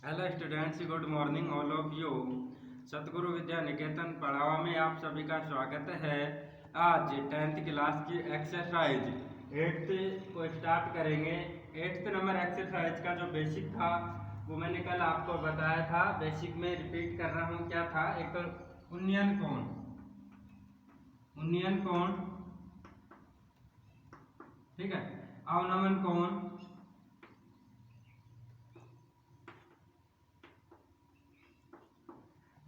Hello students, good morning all of you. सतगुरु विद्या निकेतन पढ़ावा में आप सभी का स्वागत है। आज 10th क्लास की एक्सरसाइज 8th को स्टार्ट करेंगे। 8th नंबर एक्सरसाइज का जो बेसिक था वो मैंने कल आपको बताया था। बेसिक में रिपीट कर रहा हूँ। क्या था? एक तो उन्नयन कोण, ठीक है, अवनमन कोण,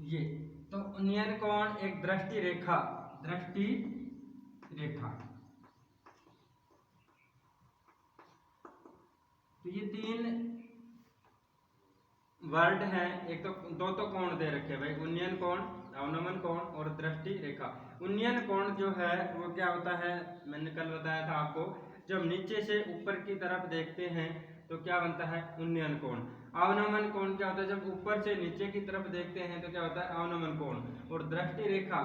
ये तो उन्नयन कोण एक दृष्टि रेखा तो ये तीन वर्ड हैं। एक तो दो तो कोण दे रखे भाई, उन्नयन कोण, अवनमन कोण और दृष्टि रेखा। उन्नयन कोण जो है वो क्या होता है, मैंने कल बताया था आपको। जब नीचे से ऊपर की तरफ देखते हैं तो क्या बनता है? उन्नयन कोण। अवनमन कोण क्या होता है? जब ऊपर से नीचे की तरफ देखते हैं तो क्या होता है? अवनमन कोण। और दृष्टि रेखा,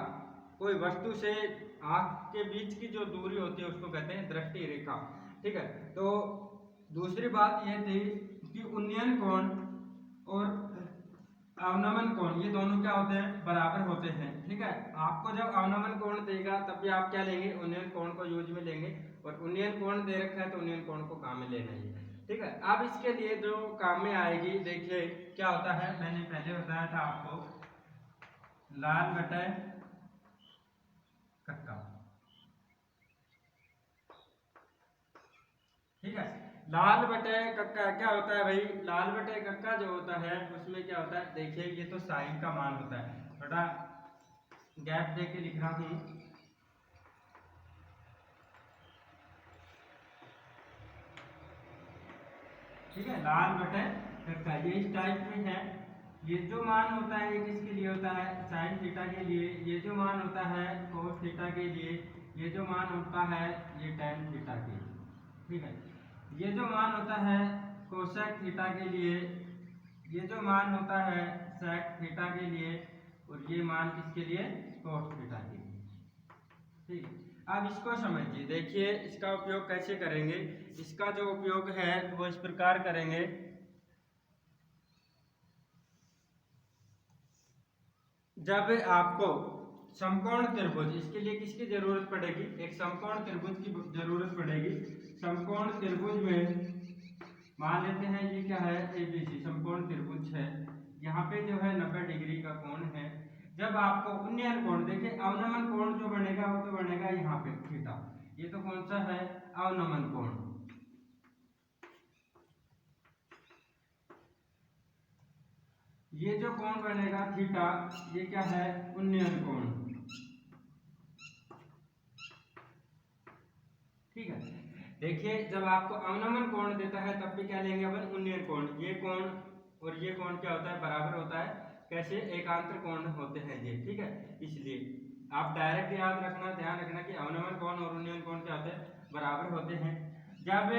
कोई वस्तु से आंख के बीच की जो दूरी होती है उसको कहते हैं दृष्टि रेखा। ठीक है, तो दूसरी बात यह थी कि उन्नयन कोण और अवनमन कोण ये दोनों क्या होते हैं? बराबर होते हैं। ठीक है, आपको जब अवनमन कोण देगा तब भी आप क्या लेंगे? उन्नयन कोण को यूज में लेंगे। और उन्नयन कोण दे रखा है तो उन्नयन कोण को काम में लेना ही है। ठीक है, अब इसके लिए जो काम में आएगी, देखिए क्या होता है। मैंने पहले बताया था आपको, लाल बटे कक्का। ठीक है, लाल बटे कक्का क्या होता है भाई? लाल बटे कक्का जो होता है उसमें क्या होता है? देखिए ये तो साइन का मान होता है। थोड़ा गैप दे के लिख रहा हूं। ठीक है, लाल बटे कक्का ये इस टाइप में है। ये जो मान होता है ये किसके लिए होता है? साइन थीटा के लिए। ये जो मान होता है कोस थीटा के लिए। ये जो मान होता है ये टेन थीटा के लिए। ठीक है, ये जो मान होता है कोसेक थीटा के लिए। ये जो मान होता है सेक थीटा के लिए। और ये मान किसके लिए? कोस थीटा के लिए। ठीक है, अब इसको समझिए। देखिए इसका उपयोग कैसे करेंगे। इसका जो उपयोग है वो इस प्रकार करेंगे। जब आपको समकोण त्रिभुज, इसके लिए किसकी जरूरत पड़ेगी? एक समकोण त्रिभुज की जरूरत पड़ेगी। समकोण त्रिभुज में मान लेते हैं ये क्या है? एबीसी समकोण त्रिभुज है। यहाँ पे जो है 90 डिग्री का कोण है। जब आपको उन्नयन कोण, देखिए अवनमन कोण जो बनेगा वो तो बनेगा यहाँ पे थीटा। ये तो कौन सा है? अवनमन कोण। ये जो कोण बनेगा थीटा, ये क्या है? उन्नयन कोण। ठीक है, देखिए जब आपको अवनमन कोण देता है तब भी क्या लेंगे अपन? उन्नयन कोण। ये कोण और ये कोण क्या होता है? बराबर होता है। कैसे? एकांतर कोण होते हैं ये। ठीक है, इसलिए आप डायरेक्ट याद रखना, ध्यान रखना कि अवनमन कोण और उन्नयन कोण क्या होते हैं? बराबर होते हैं। जब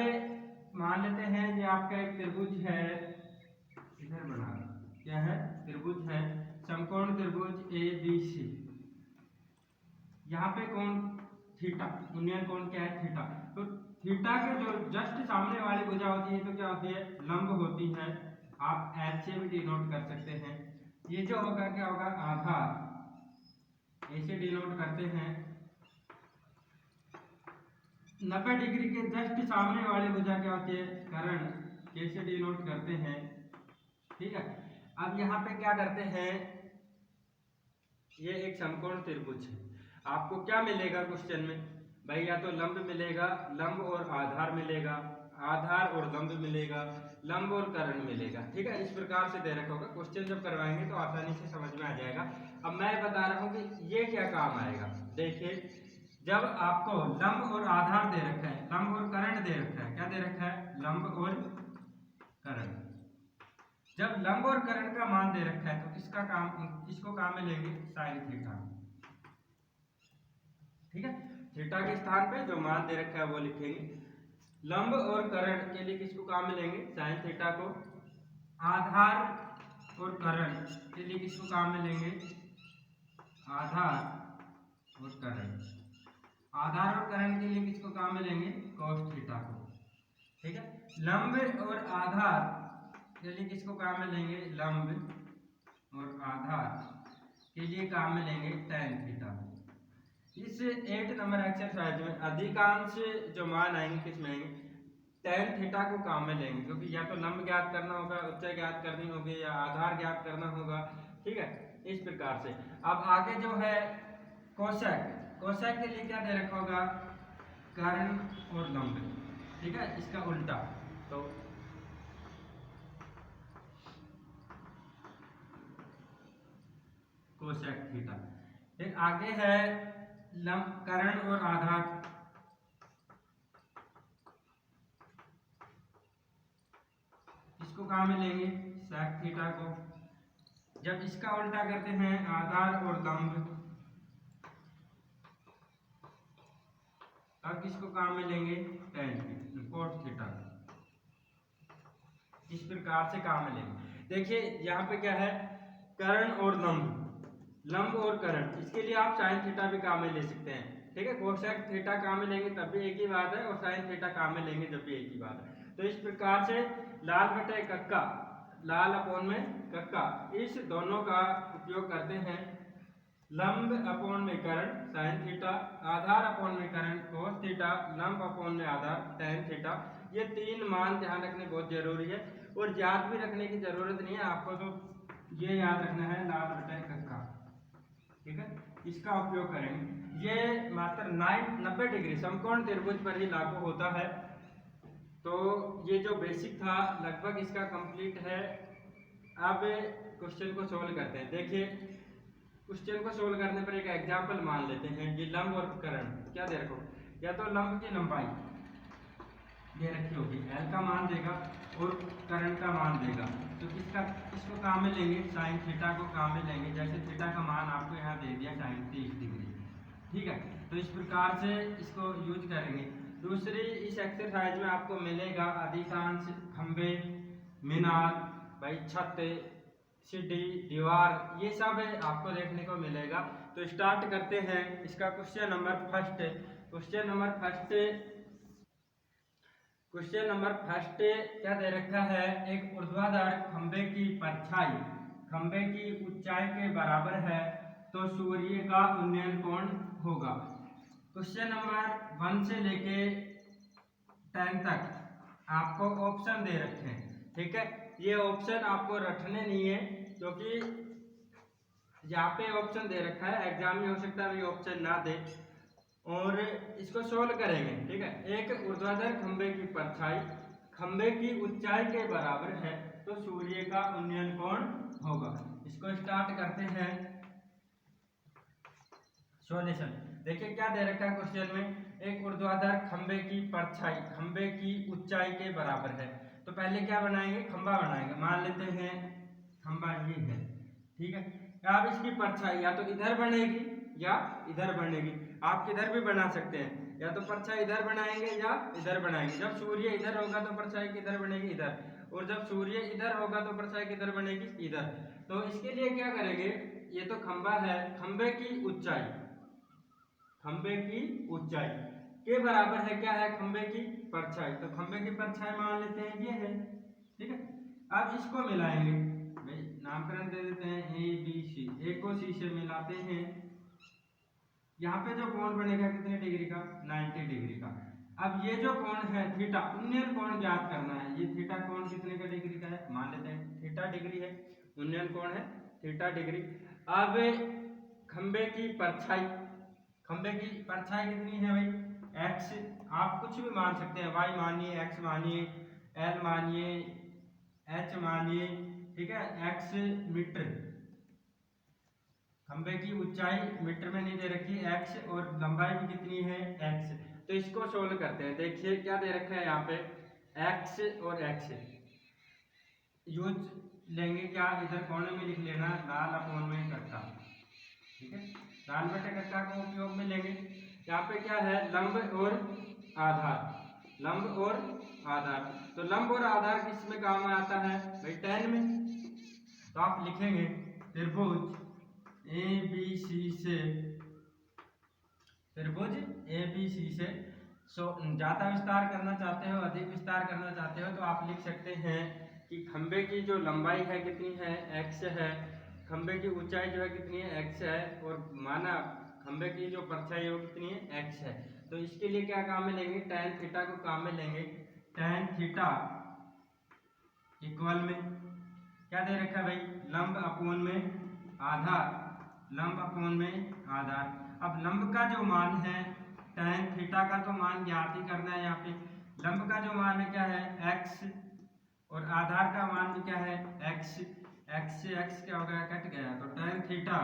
मान लेते हैं ये आपका एक त्रिभुज है, इधर बना, क्या है? त्रिभुज है, समकोण त्रिभुज ए बी सी। यहाँ पे कोण थीटा, उन्नयन कोण क्या है? थीटा। तो थीटा के जो जस्ट सामने वाली भुजा होती है तो क्या होती है? लंब होती है। आप एच से भी डिनोट कर सकते हैं। ये जो होगा क्या होगा? आधार, ऐसे डिनोट करते हैं। 90 डिग्री के जस्ट सामने वाली भुजा क्या होती है? कर्ण, कैसे डिनोट करते हैं। ठीक है, अब यहाँ पे क्या करते हैं? ये एक समकोण त्रिभुज है। आपको क्या मिलेगा क्वेश्चन में भाई? या तो लंब मिलेगा, लंब और आधार मिलेगा, आधार और लंब मिलेगा, लंब और कर्ण मिलेगा। ठीक है, इस प्रकार से दे रखा होगा। क्वेश्चन जब करवाएंगे तो आसानी से समझ में आ जाएगा। अब मैं बता रहा हूँ कि ये क्या काम आएगा। देखिए जब आपको लंब और आधार दे रखा है, लंब और कर्ण दे रखा है, क्या दे रखा है? लंब और कर्ण। जब लंब और कर्ण का मान दे रखा है तो किसका काम, किसको काम में लेंगे? Sine theta. ठीक है, थीटा के स्थान पे जो मान दे रखा है वो लिखेंगे। लंब और कर्ण के लिए किसको काम में लेंगे? साइन थीटा को। आधार और कर्ण के लिए किसको काम में लेंगे? आधार और कर्ण। आधार और कर्ण के लिए किसको काम में लेंगे? cos थीटा को। ठीक है, लंब और आधार के लिए किसको काम में लेंगे, लंब और आधार के लिए काम में लेंगे tan थीटा। इस 8 नंबर एक्सरसाइज में अधिकांश जो मान आएंगे किसमें आएंगे, tan थीटा को काम में लेंगे, क्योंकि या तो लंब ज्ञात करना होगा, ऊंचाई ज्ञात करनी होगी, या आधार ज्ञात करना होगा। ठीक है, इस प्रकार से। अब आगे जो है कोसेक, कोसेक के लिए क्या दे रखा होगा, कर्ण और लंब। ठीक है, इसका उल्टा, तो कोसेक थीटा। फिर आगे है लंब, कर्ण और आधार, इसको काम में लेंगे सेक थीटा को। जब इसका उल्टा करते हैं आधार और लंब, अब किसको काम में लेंगे, tan कोट थीटा। इस प्रकार से काम में लेंगे। देखिए यहाँ पे क्या है, कर्ण और लंब, लंब और कर्ण, इसके लिए आप साइन थीटा भी काम में ले सकते हैं। ठीक है, कोसेक थीटा काम में लेंगे तब भी एक ही बात है, और साइन थीटा काम में लेंगे जब भी एक ही बात है। तो इस प्रकार से लाल बटे कक्का, लाल अपोन में कक्का, इस दोनों का उपयोग करते हैं। लंब अपोन में कर्ण साइन थीटा, आधार अपोन में कर्ण कोस थीटा, लंब अपोन में आधार tan थीटा। ये 3 मान ध्यान रखने बहुत जरूरी है, और याद भी रखने की जरूरत नहीं है आपको, तो ये याद रखना है लाल बटे कक्का। ठीक है, इसका उपयोग करेंगे। ये मात्र 90 डिग्री समकोण त्रिभुज पर ही लागू होता है। तो ये जो बेसिक था लगभग इसका कंप्लीट है। अब क्वेश्चन को सोल्व करते हैं। देखिए क्वेश्चन को सोल्व करने पर एक एग्जांपल मान लेते हैं। ये लंब और कर्ण क्या दे रखो, या तो लंब की लंबाई दे रखी होगी, L का मान देगा और कर्ण का मान देगा, तो इसको काम में लेंगे, साइन थीटा को काम में लेंगे। जैसे थीटा का मान आपको यहाँ दे दिया साइन 30 डिग्री। ठीक है, तो इस प्रकार से इसको यूज करेंगे। दूसरी इस एक्सरसाइज में आपको मिलेगा अधिकांश खंबे, मीनार, भाई छत, सीढ़ी, दीवार, ये सब आपको देखने को मिलेगा। तो स्टार्ट करते हैं इसका question number first. Question number first क्या दे रखा है, एक ऊर्ध्वाधर खंबे की परछाई खंबे की ऊंचाई के बराबर है तो सूर्य का उन्नयन कोण होगा। क्वेश्चन नंबर 1 से लेके 10 तक आपको ऑप्शन दे रखे हैं। ठीक है, ये ऑप्शन आपको रटने नहीं है, क्योंकि यहाँ पे ऑप्शन दे रखा है, एग्जाम में हो सकता है ऑप्शन ना दे, और इसको सोल्व करेंगे। ठीक है, एक ऊर्ध्वाधर खंबे की परछाई खंबे की ऊंचाई के बराबर है तो सूर्य का उन्नयन कोण होगा। इसको स्टार्ट करते हैं सॉल्यूशन। देखिए क्या दे रखा है क्वेश्चन में, एक ऊर्ध्वाधर खंबे की परछाई खंबे की ऊंचाई के बराबर है। तो पहले क्या बनाएंगे, खंबा बनाएंगे। मान लेते हैं खंबा ये है। ठीक है, अब इसकी परछाई या तो इधर बनेगी या इधर बनेगी, आप किधर भी बना सकते हैं, या तो परछाई इधर बनाएंगे या इधर बनाएंगे। जब सूर्य इधर होगा तो परछाई किधर बनेगी, इधर, और जब सूर्य इधर होगा तो परछाई किधर बनेगी, इधर। तो इसके लिए क्या करेंगे, ये तो खंबा है, खंबे की ऊंचाई के बराबर है क्या है, खंबे की परछाई। तो खंबे की परछाई मान लेते हैं ये है। ठीक है, अब इसको मिलाएंगे, भाई नामकरण दे देते हैं ए बी सी, ए को सी से मिलाते हैं। यहाँ पे जो कोण बनेगा कितने डिग्री का, 90 डिग्री का। अब ये जो कोण है थीटा, उन्नयन कोण ज्ञात करना है। ये थीटा कोण कितने का डिग्री का है, मान लेते हैं थीटा डिग्री है, उन्नयन कोण है थीटा डिग्री। अब खंबे की परछाई कितनी है भाई, x, आप कुछ भी मान सकते हैं, y मानिए, x मानिए, l मानिए, h मानिए। ठीक है, x मीटर, खंबे की ऊंचाई मीटर में नहीं दे रखी, x, और लंबाई भी कितनी है, x। तो इसको सोल्व करते हैं। देखिए क्या दे रखा है यहाँ पे, x और x यूज लेंगे क्या, इधर कोने में लिख लेना लाल अपोन में कक्का। ठीक है, लाल बटे कक्का को उपयोग में लेंगे। यहाँ पे क्या है, लंब और आधार। तो लंब और आधार किस में काम में आता है भाई, tan में। तो आप लिखेंगे त्रिभुज ABC से ज्यादा विस्तार करना चाहते हो, अधिक विस्तार करना चाहते हो, तो आप लिख सकते हैं कि खंबे की जो लंबाई है कितनी है, x है, खंबे की ऊंचाई जो है कितनी है, x है, और माना खंबे की जो परछाई है वो कितनी है, x है। तो इसके लिए क्या काम में लेंगे, tan थीटा को काम में लेंगे। tan थीटा इक्वल में क्या दे रखा है भाई, लंब अपोन में आधार, लंब अपोन में आधार। अब लंब का जो मान है, tan थीटा का तो मान ज्ञात ही करना है। यहाँ पे लंब का जो मान है क्या है, x, और आधार का मान भी क्या है, x। x से x क्या हो गया, कट गया, तो tan थीटा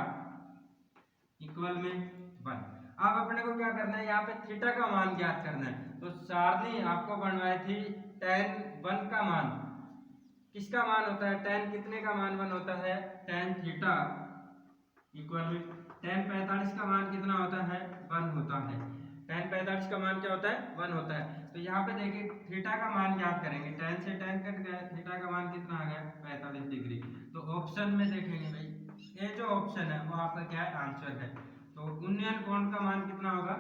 इक्वल में 1। अब अपने को क्या करना है, यहाँ पे थीटा का मान ज्ञात करना है। तो सारणी आपको बनवाई थी tan 1 का मान, किसका मान होता है, tan कितने का मान 1 होता है, tan थीटा इक्वल में tan 45 का मान कितना होता है, 1 होता है। tan 45 का मान क्या होता है, 1 होता है। तो यहाँ पे देखिए थीटा का मान ज्ञात करेंगे, tan से tan कट गया, थीटा का मान कितना आ गया, 45 डिग्री। तो ऑप्शन में देखेंगे भाई, ये जो ऑप्शन है वो आपका क्या है, आंसर है। तो उन्नयन कोण का मान कितना होगा,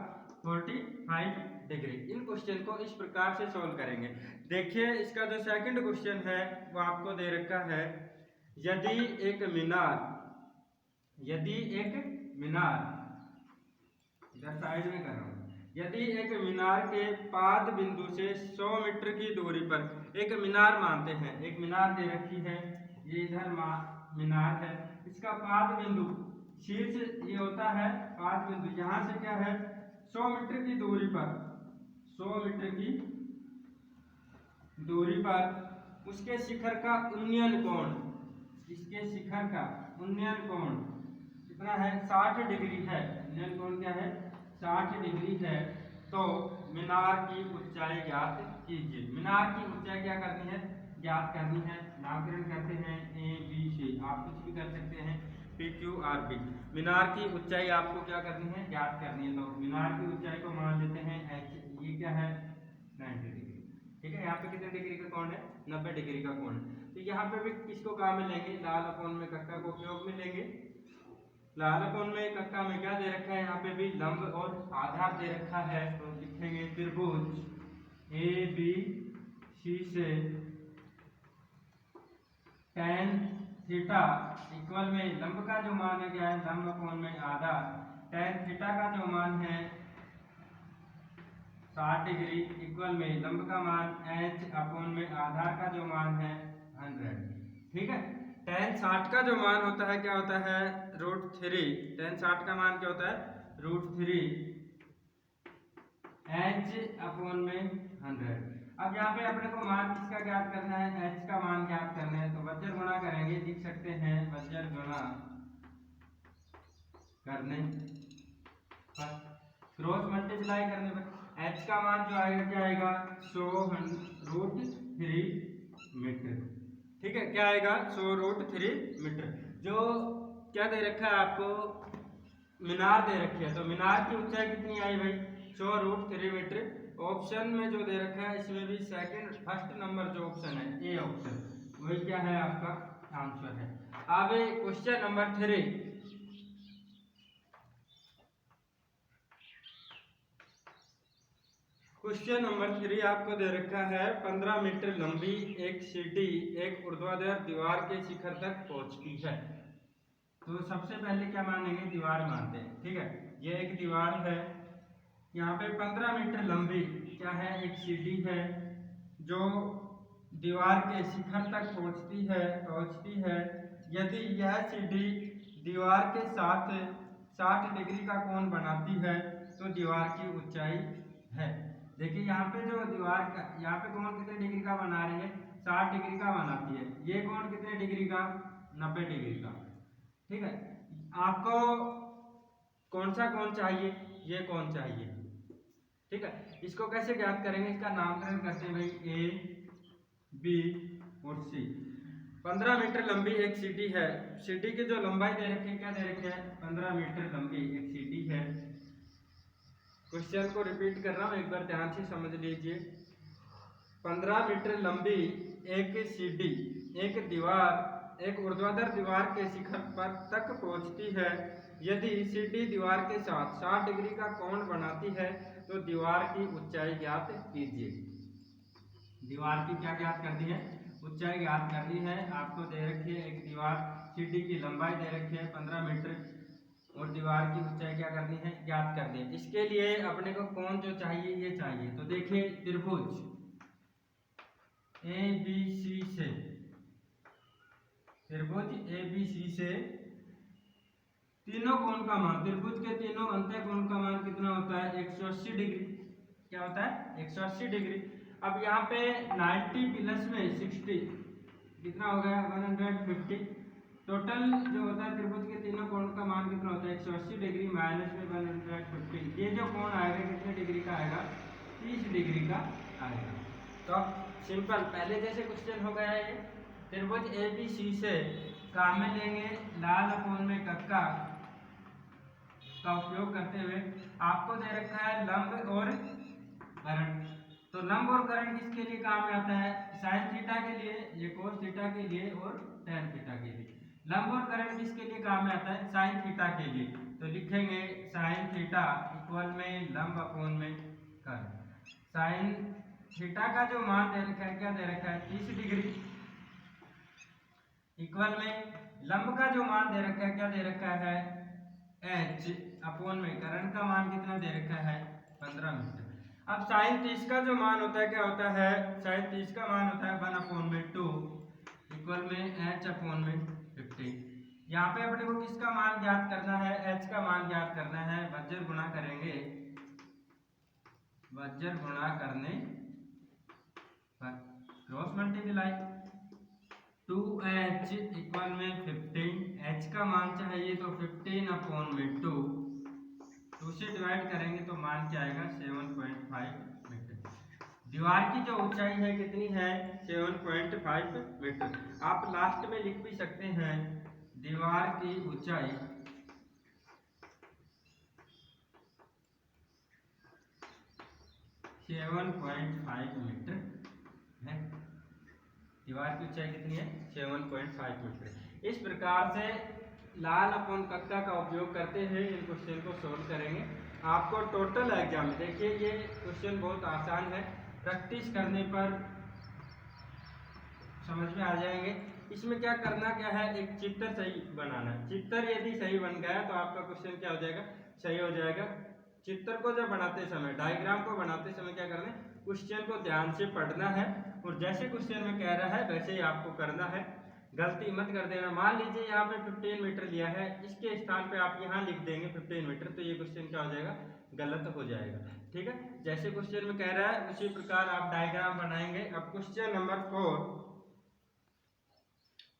45 डिग्री। इन क्वेश्चन को इस प्रकार से सॉल्व करेंगे। देखिए इसका जो सेकंड क्वेश्चन है वो आपको दे रखा है, यदि एक मीनार, इधर साइड में कर रहा हूं, यदि एक मीनार के पाद बिंदु से 100 मीटर की दूरी पर, एक मीनार मानते हैं, एक मीनार दे रखी है, ये इधर मीनार है, इसका पाद बिंदु शीर्ष ये होता है पाद बिंदु, यहां से क्या है 100 मीटर की दूरी पर, 100 मीटर की दूरी पर उसके शिखर का उन्नयन कोण, इसके शिखर का उन्नयन कोण कितना है, 60 डिग्री है। उन्नयन कोण क्या है, 60 डिग्री है। तो मीनार की ऊंचाई ज्ञात कीजिए। मीनार की ऊंचाई क्या करनी है, ज्ञात करनी है। नामकरण करते हैं ABC, आप कुछ भी कर सकते हैं, PQRB। मीनार की ऊंचाई आपको क्या करनी है, ज्ञात करनी है। तो मीनार की ऊंचाई को मान लेते हैं h, ये क्या है 90 डिग्री, ठीक है। यहाँ पे कितने डिग्री का कोण है, 90 डिग्री का कोण। तो यहाँ पे भी किसको काम में लेंगे, लाल अपोन में कक्का को उपयोग में लेंगे। लाल अपोन में कक्का में क्या दे रखा है, यहाँ पे भी लंब और आधार दे रखा है। तो लिखेंगे त्रिभुज ABC से tan थीटा इक्वल में लंब का जो मान है क्या है, लंब अपोन में आधार, tan थीटा का जो मान है 60 डिग्री इक्वल में लंब का मान h अपोन में आधार का जो मान है 100, ठीक है। tan 60 का जो मान होता है क्या होता है, √3। tan 60 का मान क्या होता है, √3 h अपोन में 100। अब यहाँ पे अपने को मान किसका ज्ञात करना है, h का मान ज्ञात करना है। तो वज्र गुणा करेंगे, लिख सकते हैं वज्र गुणा करने पर, क्रॉस मल्टीप्लाई करने पर h का मान जो आएगा क्या आएगा, 100√3 मीटर, ठीक है। क्या आएगा, 100√3 मीटर। जो क्या दे रखा है आपको, मीनार दे रखी है। तो मीनार की ऊंचाई कितनी आई भाई, 100√3 मीटर। ऑप्शन में जो दे रखा है इसमें भी फर्स्ट नंबर जो ऑप्शन है, ए ऑप्शन, वही क्या है आपका आंसर है। अब क्वेश्चन नंबर 3, क्वेश्चन नंबर 3 आपको दे रखा है, 15 मीटर लंबी एक सीढ़ी एक ऊर्ध्वाधर दीवार के शिखर तक पहुंचती है। तो सबसे पहले क्या मानेंगे, दीवार मानते हैं, ठीक है। ये एक दीवार है, यहाँ पे 15 मीटर लंबी क्या है, एक सीढ़ी है जो दीवार के शिखर तक पहुंचती है। यदि यह सीढ़ी दीवार के साथ 60 डिग्री का कोण बनाती है तो दीवार की ऊंचाई है। देखिए यहाँ पे जो दीवार का, यहाँ पे कोण कितने डिग्री का बना रही है, 60 डिग्री का बनाती है। ये कोण कितने डिग्री का, 90 डिग्री का, ठीक है। आपको कौन सा कोण चाहिए, ये कोण चाहिए, ठीक है। इसको कैसे ज्ञात करेंगे, इसका नामकरण करते हैं भाई A B और C। 15 मीटर लंबी एक सीढ़ी है, सीढ़ी की जो लंबाई दे रखी है क्या दे रखी है, 15 मीटर लंबी एक सीढ़ी है। क्वेश्चन को रिपीट कर रहा हूँ, एक बार ध्यान से समझ लीजिए। 15 मीटर लंबी एक सीढ़ी एक दीवार एक ऊर्ध्वाधर दीवार के शिखर पर तक पहुंचती है। यदि सीढ़ी दीवार के साथ 60 डिग्री का कोण बनाती है तो दीवार की ऊंचाई ज्ञात कीजिए। दीवार की क्या ज्ञात करनी है, ऊंचाई ज्ञात करनी है। आपको दे रखी है एक दीवार, सीढ़ी की लंबाई दे रखी है 15 मीटर और दीवार की ऊंचाई क्या करनी है, ज्ञात करनी है। इसके लिए अपने को कौन जो चाहिए, ये चाहिए। तो देखिए त्रिभुज ABC से, त्रिभुज ABC से तीनों कोण का मान, त्रिभुज के तीनों अंत्य कोण का मान कितना होता है, 180 डिग्री। क्या होता है, 180 डिग्री। अब यहाँ पे 90 प्लस में 60 कितना हो गया, 150। टोटल जो होता है त्रिभुज के तीनों कोण का मान कितना होता है, 180 डिग्री माइनस में 150। ये जो कोण आएगा कितने डिग्री का आएगा, 30 डिग्री का आएगा। तो सिंपल पहले जैसे क्वेश्चन हो गया है। त्रिभुज ABC से काम में लेंगे लाल कोण में कक्का का उपयोग करते हुए। आपको दे रखा है लंब और करण। तो लंब और करण किसके लिए काम में आता है, साइन थीटा के लिए, ये कोस थीटा के लिए और टैन थीटा के लिए। लंब और करण किसके लिए काम में आता है, साइन थीटा के लिए। तो लिखेंगे साइन थीटा इक्वल में लंब अपोन में करण। साइन थीटा का जो मान दे रखा है, क्या दे रखा है, 30 डिग्री इक्वल में लंब का जो मान दे रखा है, क्या दे रखा है, h अपोन में करण का मान कितना दे रखा है, 15 मीटर। अब साइन 30 का जो मान होता है, क्या होता है, साइन 30 का मान होता है 1/2 इक्वल में h अपोन में 50। यहाँ पे अपने को किसका मान ज्ञात करना है, h का मान ज्ञात करना है। वज्र गुणा करेंगे, वज्र गुणा करने पर क्रॉस मल्टीप्लाई 2h इक्वल में 15। h का मान चाहिए तो 15/2 2 से डिवाइड करेंगे तो मान क्या आएगा, 7.5 मीटर। दीवार की जो ऊंचाई है कितनी है, 7.5 मीटर। आप लास्ट में लिख भी सकते हैं दीवार की ऊंचाई 7.5 मीटर है। दीवार की ऊंचाई कितनी है, 7.5 मीटर। इस प्रकार से लाल अपोन कक्का का उपयोग करते हुए इन क्वेश्चन को सोल्व करेंगे। आपको टोटल एग्जाम में देखिए ये क्वेश्चन बहुत आसान है, प्रैक्टिस करने पर समझ में आ जाएंगे। इसमें क्या करना क्या है, एक चित्र सही बनाना है। चित्र यदि सही बन गया तो आपका क्वेश्चन क्या हो जाएगा, सही हो जाएगा। चित्र को जब बनाते समय, डायग्राम को बनाते समय क्या करना है, क्वेश्चन को ध्यान से पढ़ना है और जैसे क्वेश्चन में कह रहा है वैसे ही आपको करना है। गलती मत कर देना। मान लीजिए यहाँ पे 15 मीटर लिया है, इसके स्थान पे आप यहाँ लिख देंगे 15 मीटर, तो ये क्वेश्चन क्या हो जाएगा, गलत हो जाएगा। ठीक है, जैसे क्वेश्चन में कह रहा है उसी प्रकार आप डायग्राम बनाएंगे। अब क्वेश्चन नंबर 4,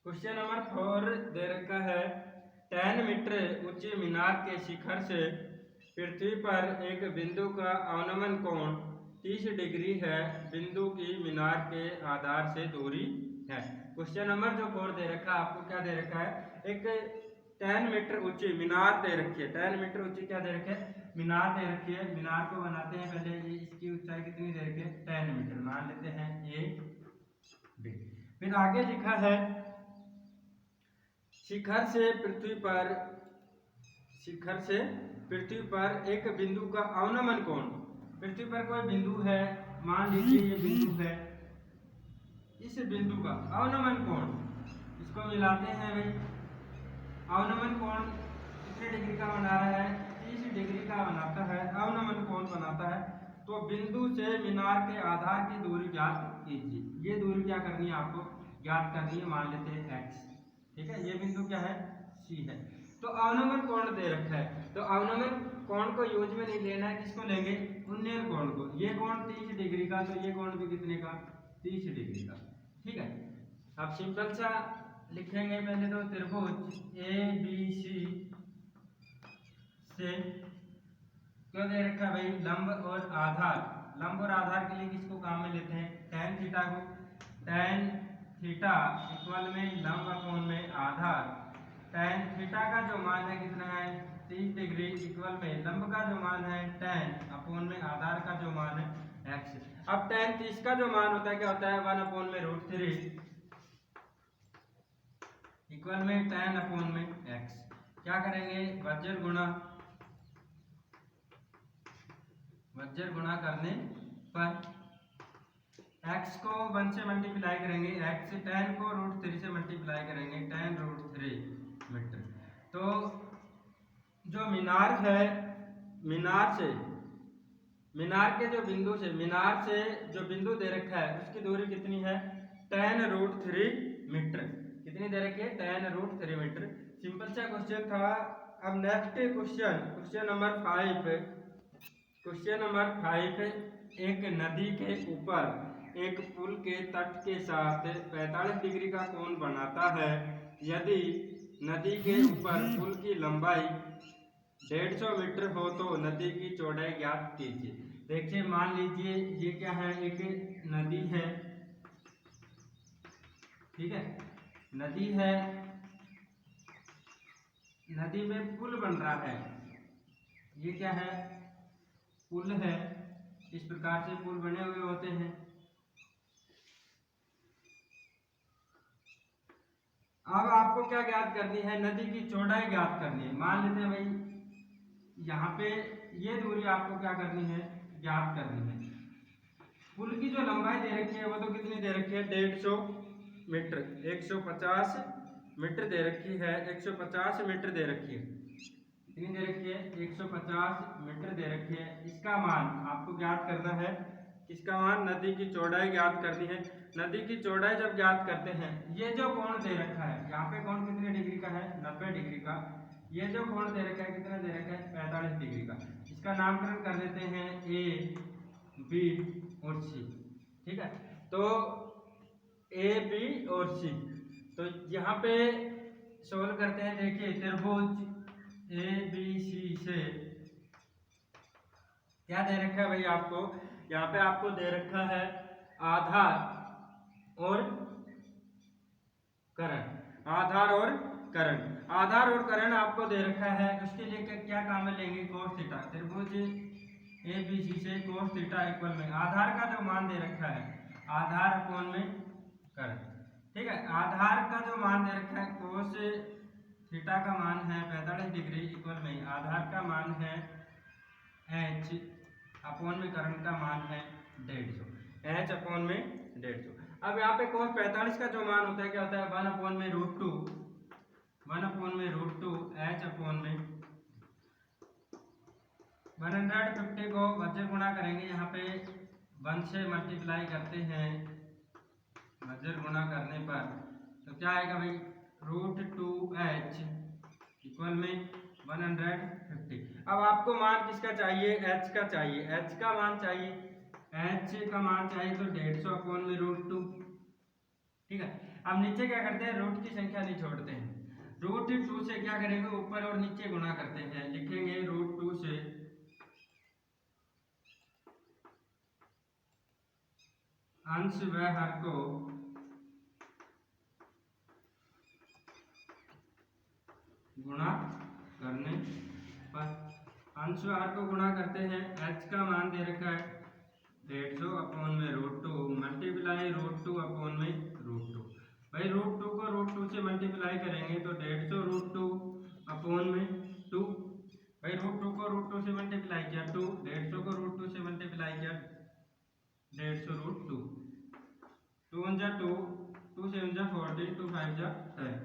क्वेश्चन नंबर 4 दे रखा है 10 मीटर ऊंचे मीनार के शिखर से पृथ्वी पर एक बिंदु का अवनमन कोण 30 डिग्री है, बिंदु की मीनार के आधार से दूरी है। क्वेश्चन नंबर जो 4 दे रखा है, आपको क्या दे रखा है, एक 10 मीटर ऊंची मीनार दे रखी है। 10 मीटर ऊंची क्या दे रखी है, मीनार दे रखी है। मीनार को बनाते हैं पहले, ये इसकी ऊंचाई कितनी दे रखी है, 10 मीटर मान लेते हैं A B। फिर आगे लिखा है शिखर से पृथ्वी पर, शिखर से पृथ्वी पर एक बिंदु का अवनमन कोण। पृथ्वी पर कोई बिंदु है, मान लीजिए ये बिंदु है, इस बिंदु का अवनमन कोण, इसको मिलाते हैं भाई। अवनमन कोण कितने डिग्री का बना रहा है, 30 डिग्री का बनाता है, अवनमन कोण बनाता है। तो बिंदु से मीनार के आधार की दूरी ज्ञात कीजिए। ये दूरी क्या करनी है, आपको ज्ञात करनी है। मान लेते हैं x, ठीक है, ये बिंदु क्या है, C है। तो अवनमन कोण दे रखा है, तो अवनमन कोण को यूज में नहीं लेना है, किसको लेंगे, उन्नयन कोण को। ये कोण 30 डिग्री का, तो ये कोण भी कितने का, 30 डिग्री का। ठीक है, अब सिंपल सा लिखेंगे पहले तो त्रिभुज ABC से क्यों दे रखा है भाई, लंब और आधार। लंब और आधार के लिए किसको काम में लेते हैं, tan थीटा को। tan थीटा इक्वल में लंब कोण में आधार। tan थीटा का जो मान है कितना है, 30 डिग्री इक्वल में लंब का जो मान है tan अपोन में आधार का जो मान है x। अब tan 30 का जो मान होता है क्या होता है, 1/√3 इक्वल में tan अपोन में x। क्या करेंगे, वज्र गुणा, वज्र गुणा करने पर x को 1 से मल्टीप्लाई करेंगे, x से tan को √3 से मल्टीप्लाई करेंगे, tan √3 मीटर। तो जो मीनार है, मीनार के जो बिंदु से, मीनार से जो बिंदु दे रखा है उसकी दूरी कितनी है, tan √3 मीटर। कितनी दे रखी है, tan √3 मीटर। सिंपल सा क्वेश्चन था। अब नेक्स्ट क्वेश्चन नंबर 5। एक नदी के ऊपर एक पुल के तट के साथ 45 डिग्री का कोण बनाता है। यदि नदी के ऊपर पुल की लंबाई 150 मीटर हो तो नदी की चौड़ाई ज्ञात कीजिए। देखिए, मान लीजिए ये क्या है, एक नदी है, ठीक है, नदी है, नदी में पुल बन रहा है। ये क्या है, पुल है। इस प्रकार से पुल बने हुए होते हैं। अब आपको क्या ज्ञात करनी है, नदी की चौड़ाई ज्ञात करनी है। मान लेते हैं भाई यहाँ पे ये दूरी आपको क्या करनी है, ज्ञात करनी है। पुल की जो लंबाई दे रखी है वो तो कितनी दे रखी है, 150 मीटर, 150 मीटर दे रखी है, 150 मीटर दे रखी है। कितनी दे रखी है, 150 मीटर दे रखी है। इसका मान आपको ज्ञात करना है, इसका मान नदी की चौड़ाई ज्ञात करनी है। नदी की चौड़ाई जब ज्ञात करते हैं, ये जो कोण दे रखा है, यहाँ पे कोण कितने डिग्री का है, 90 डिग्री का। ये जो कोण दे रखा है कितना दे रखा है, 45 डिग्री का। इसका नामकरण कर देते हैं ए, बी और सी, ठीक है। तो ए, बी और सी, तो यहाँ पे सोल्व करते हैं। देखिए, त्रिभुज ए बी सी से क्या दे रखा है भाई आपको, यहाँ पे आपको दे रखा है आधार और करण। आधार और करण आपको दे रखा है। उसके लिए क्या काम में लेंगे, cos थीटा। त्रिभुज ए बी सी से cos थीटा इक्वल में आधार का जो मान दे रखा है, आधार अपॉन में करण, ठीक है। आधार का जो मान दे रखा है, cos थीटा का मान है 45 डिग्री इक्वल में आधार का मान है h अपॉन में करण का मान है 150, h अपॉन में 150। अब यहाँ पे cos 45 का जो मान होता है क्या होता है, 1 अपॉन में √2 h अपॉन में 150 को वज्र गुणा करेंगे। यहाँ पे 1 से मल्टीप्लाई करते हैं, वज्र गुणा करने पर तो क्या आएगा भाई, √2h इक्वल में 150। अब आपको मान किसका चाहिए, h का चाहिए। h का मान चाहिए, h का मान चाहिए तो 150 अपॉन में √2, ठीक है। अब नीचे क्या करते हैं, रूट की संख्या नहीं छोड़ते हैं। √2 से क्या करेंगे, ऊपर और नीचे गुणा करते हैं। लिखेंगे √2 से अंश व हर को गुणा करने पर, अंश व हर को गुणा करते हैं। h का मान दे रखा है 150 अपॉन में √2 मल्टीप्लाई √2 अपॉन में √2। भाई √2 को √2 से मल्टीप्लाई करेंगे तो 150 √2 अपॉन में 2। भाई √2 को √2 से मल्टीप्लाई किया 2, 150 को √2 से मल्टीप्लाई किया 150 √2, 2 × 2, 2 से 14, 2 5 10।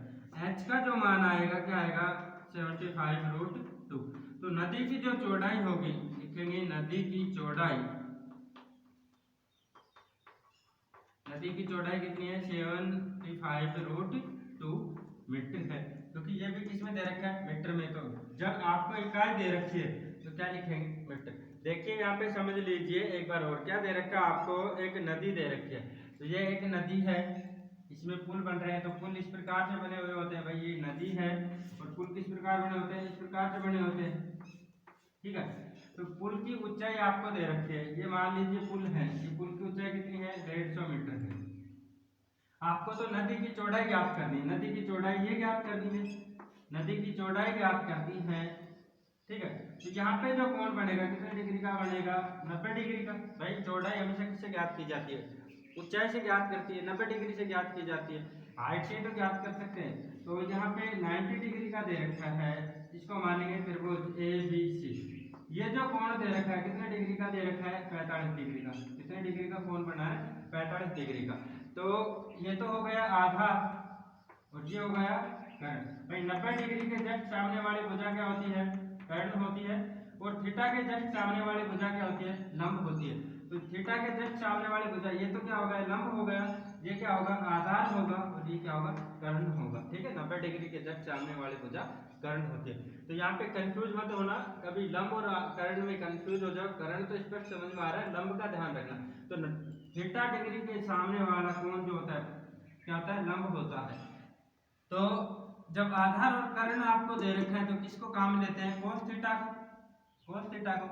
h का जो मान आएगा क्या आएगा, 75 √2। तो नदी की जो चौड़ाई होगी, लिखेंगे नदी की चौड़ाई कितनी है, 75 √2 मीटर है। क्योंकि ये भी किस में दे रखा है, मीटर में। तो जब आपको इकाई दे रखी है तो क्या लिखेंगे, मीटर। देखिए यहाँ पे समझ लीजिए एक बार और, क्या दे रखा है आपको, एक नदी दे रखी है। तो ये एक नदी है, इसमें पुल बन रहे हैं। तो पुल इस प्रकार से बने हुए होते हैं भाई, ये नदी है और पुल किस प्रकार बने होते हैं, इस प्रकार से बने होते हैं, ठीक है। तो पुल की ऊंचाई आपको दे रखी है, ये मान लीजिए पुल है, ये पुल की ऊंचाई कितनी है, 150 मीटर है। आपको तो नदी की चौड़ाई ज्ञात करनी है, नदी की चौड़ाई ये ज्ञात करनी है, नदी की चौड़ाई ज्ञात करनी है, ठीक है। तो यहाँ पे जो कोण बनेगा कितने डिग्री का बनेगा, 90 डिग्री का। भाई चौड़ाई हमेशा किससे ज्ञात की जाती है, ऊंचाई से ज्ञात करती है, 90 डिग्री से ज्ञात की जाती है। हाइट से तो ज्ञात कर सकते हैं। तो यहाँ पे 90 डिग्री का दे रखा है, इसको मानेंगे त्रिभुज ए बी सी। ये जो कोण दे रखा है कितने डिग्री का दे रखा है, 45 डिग्री का। कितने डिग्री का कोण बना है, 45 डिग्री का। तो ये तो हो गया आधार और ये हो गया कर्ण। भाई 90 डिग्री के जस्ट सामने वाली भुजा क्या होती है? कर्ण होती है। और थीटा के जस्ट सामने वाली भुजा क्या होती है? लंब होती है। तो थीटा के जस्ट सामने वाली भुजा ये तो क्या हो गया? लंब हो गया। ये क्या होगा? आधार होगा और ये क्या होगा? कर्ण होगा। ठीक है, 90 डिग्री के जस्ट सामने वाली भुजा कर्ण होती है। तो यहाँ पे कंफ्यूज मत होना, कभी लंब और कर्ण में कंफ्यूज हो जाओ। कर्ण तो स्पष्ट समझ में आ रहा है, लंब का ध्यान रखना। तो थीटा डिग्री के सामने वाला कोण जो होता है क्या होता है? लंब होता है। तो जब आधार और कर्ण आपको दे रखा है तो किसको काम लेते हैं? cos थीटा को। cos थीटा को